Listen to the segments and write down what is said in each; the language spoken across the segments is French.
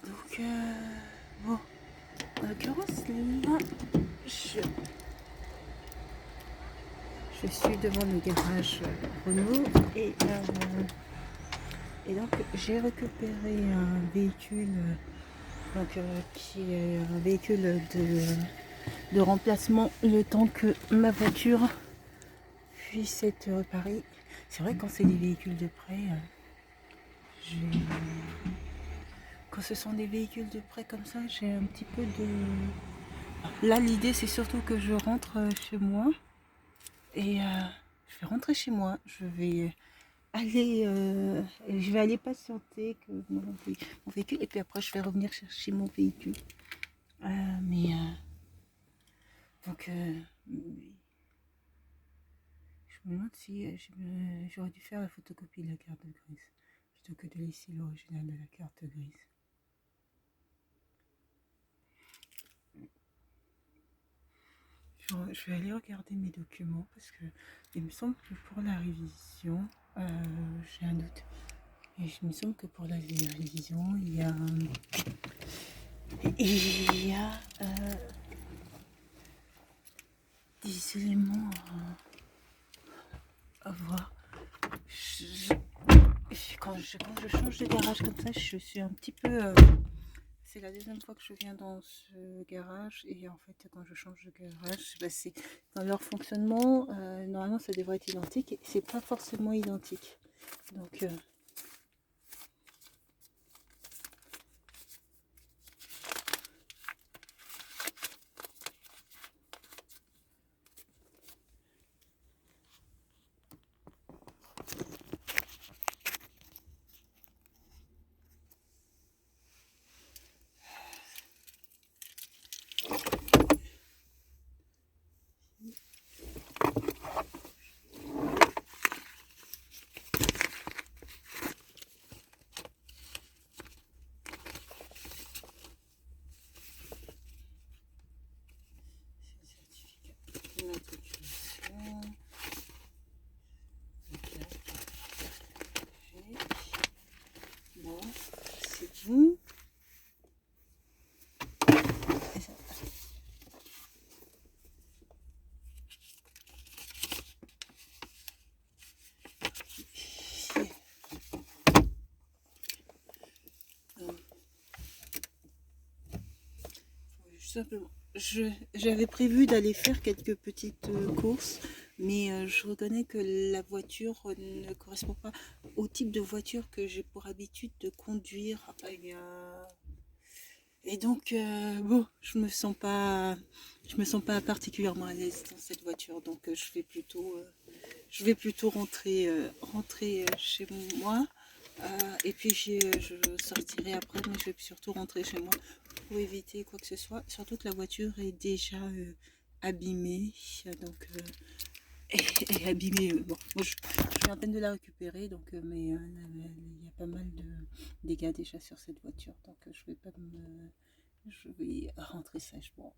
Donc, bon, en l'occurrence, là, je suis devant le garage Renault et donc j'ai récupéré un véhicule qui est un véhicule de remplacement le temps que ma voiture puisse être réparée. C'est vrai, quand c'est des véhicules de prêt, quand ce sont des véhicules de prêt comme ça, j'ai un petit peu de... Là, l'idée, c'est surtout que je rentre chez moi. Et je vais rentrer chez moi. Je vais aller patienter que mon véhicule. Et puis après, je vais revenir chercher mon véhicule. Donc, je me demande si j'aurais dû faire la photocopie de la carte grise plutôt que de laisser l'original de la carte grise. Je vais aller regarder mes documents parce que il me semble que pour la révision, j'ai un doute. Et il me semble que pour la révision, il y a des éléments à voir. Quand je change de garage comme ça, je suis un petit peu... c'est la deuxième fois que je viens dans ce garage et en fait quand je change de garage, c'est dans leur fonctionnement, normalement ça devrait être identique et c'est pas forcément identique. Donc simplement, j'avais prévu d'aller faire quelques petites courses, mais je reconnais que la voiture ne correspond pas au type de voiture que j'ai pour habitude de conduire. Et donc, bon, je me sens pas particulièrement à l'aise dans cette voiture. Donc, je vais plutôt rentrer chez moi. Et puis, je sortirai après, mais je vais surtout rentrer chez moi pour éviter quoi que ce soit. Surtout que la voiture est déjà abîmée. Donc, et abîmée. Bon, moi, je viens à peine de la récupérer, donc, mais il y a pas mal de dégâts déjà sur cette voiture. Donc, je vais rentrer sagement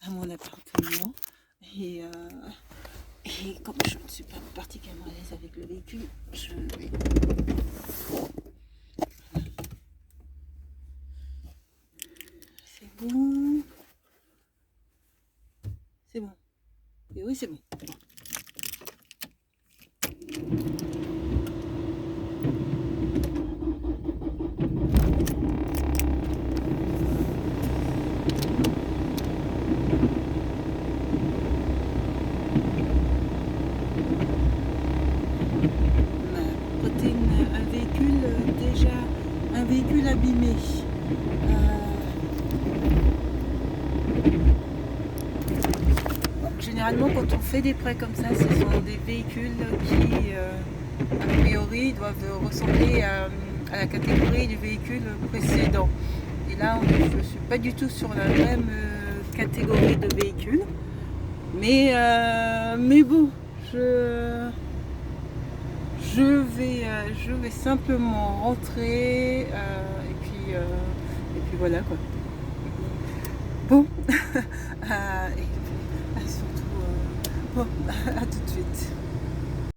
à mon appartement. Et comme je ne suis pas particulièrement à l'aise avec le véhicule, je vais... C'est bon. C'est bon. Et oui, c'est bon. Un véhicule abîmé. Généralement, quand on fait des prêts comme ça, ce sont des véhicules qui, a priori, doivent ressembler à la catégorie du véhicule précédent. Et là, je ne suis pas du tout sur la même catégorie de véhicule. Mais bon, je vais simplement rentrer et puis voilà quoi. Bon, et surtout, bon, à tout de suite.